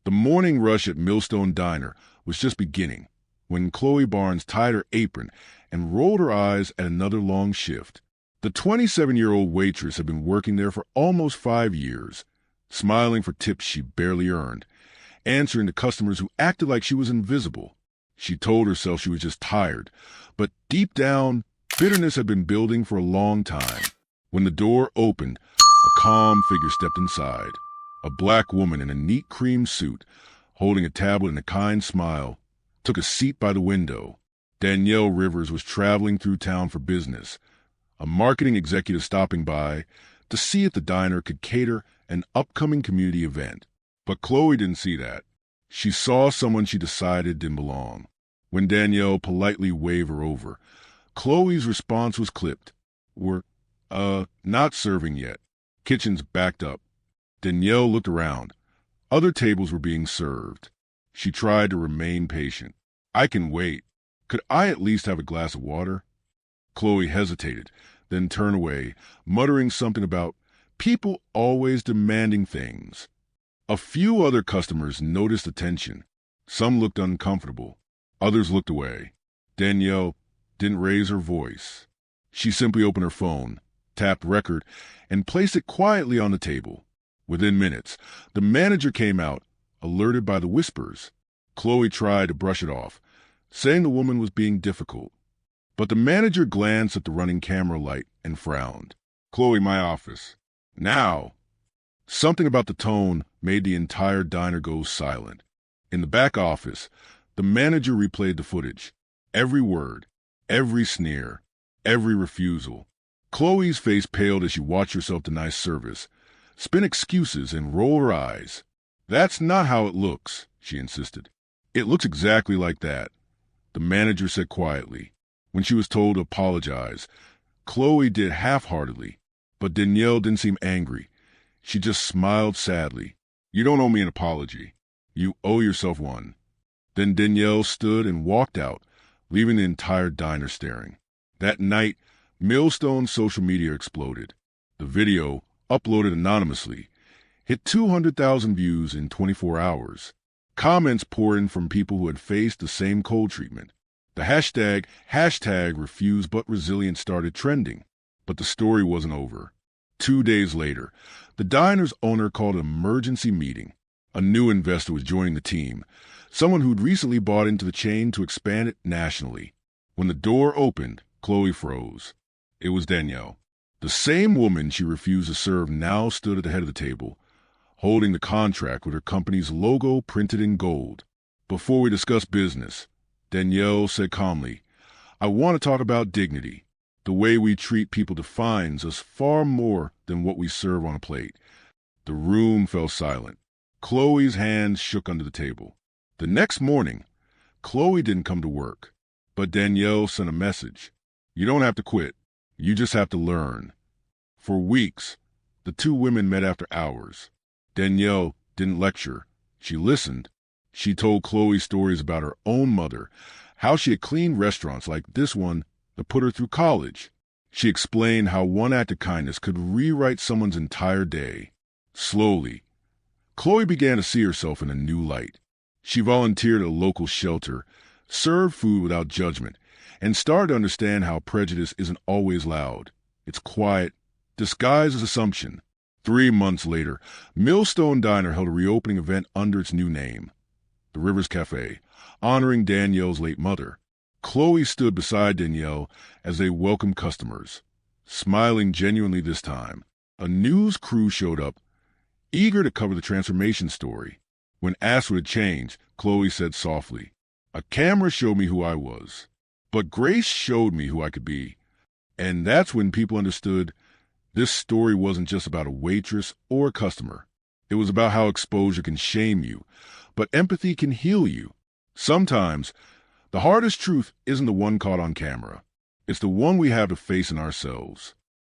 The morning rush at Millstone Diner was just beginning when Chloe Barnes tied her apron and rolled her eyes at another long shift. The 27-year-old waitress had been working there for almost 5 years, smiling for tips she barely earned, answering to customers who acted like she was invisible. She told herself she was just tired, but deep down, bitterness had been building for a long time. When the door opened, a calm figure stepped inside. A black woman in a neat cream suit, holding a tablet and a kind smile, took a seat by the window. Danielle Rivers was traveling through town for business, a marketing executive stopping by to see if the diner could cater an upcoming community event. But Chloe didn't see that. She saw someone she decided didn't belong. When Danielle politely waved her over, Chloe's response was clipped. "We're, not serving yet. Kitchen's backed up." Danielle looked around. Other tables were being served. She tried to remain patient. "I can wait. Could I at least have a glass of water?" Chloe hesitated, then turned away, muttering something about people always demanding things. A few other customers noticed the tension. Some looked uncomfortable. Others looked away. Danielle didn't raise her voice. She simply opened her phone, tapped record, and placed it quietly on the table. Within minutes, the manager came out, alerted by the whispers. Chloe tried to brush it off, saying the woman was being difficult. But the manager glanced at the running camera light and frowned. "Chloe, my office. Now!" Something about the tone made the entire diner go silent. In the back office, the manager replayed the footage. Every word, every sneer, every refusal. Chloe's face paled as she watched herself deny service, spin excuses, and roll her eyes. "That's not how it looks," she insisted. "It looks exactly like that," the manager said quietly. When she was told to apologize, Chloe did half-heartedly, but Danielle didn't seem angry. She just smiled sadly. "You don't owe me an apology. You owe yourself one." Then Danielle stood and walked out, leaving the entire diner staring. That night, Millstone's social media exploded. The video, uploaded anonymously, hit 200,000 views in 24 hours. Comments poured in from people who had faced the same cold treatment. The hashtag refuse but resilient started trending. But the story wasn't over. 2 days later, the diner's owner called an emergency meeting. A new investor was joining the team, someone who'd recently bought into the chain to expand it nationally. When the door opened, Chloe froze. It was Danielle. The same woman she refused to serve now stood at the head of the table, holding the contract with her company's logo printed in gold. "Before we discuss business," Danielle said calmly, "I want to talk about dignity. The way we treat people defines us far more than what we serve on a plate." The room fell silent. Chloe's hands shook under the table. The next morning, Chloe didn't come to work, but Danielle sent a message. "You don't have to quit. You just have to learn." For weeks, the two women met after hours. Danielle didn't lecture. She listened. She told Chloe stories about her own mother, how she had cleaned restaurants like this one that put her through college. She explained how one act of kindness could rewrite someone's entire day. Slowly, Chloe began to see herself in a new light. She volunteered at a local shelter, served food without judgment, and started to understand how prejudice isn't always loud. It's quiet, disguised as assumption. 3 months later, Millstone Diner held a reopening event under its new name, the Rivers Cafe, honoring Danielle's late mother. Chloe stood beside Danielle as they welcomed customers, smiling genuinely this time. A news crew showed up, eager to cover the transformation story. When asked what had changed, Chloe said softly, "A camera showed me who I was, but grace showed me who I could be." And that's when people understood this story wasn't just about a waitress or a customer. It was about how exposure can shame you, but empathy can heal you. Sometimes, the hardest truth isn't the one caught on camera. It's the one we have to face in ourselves.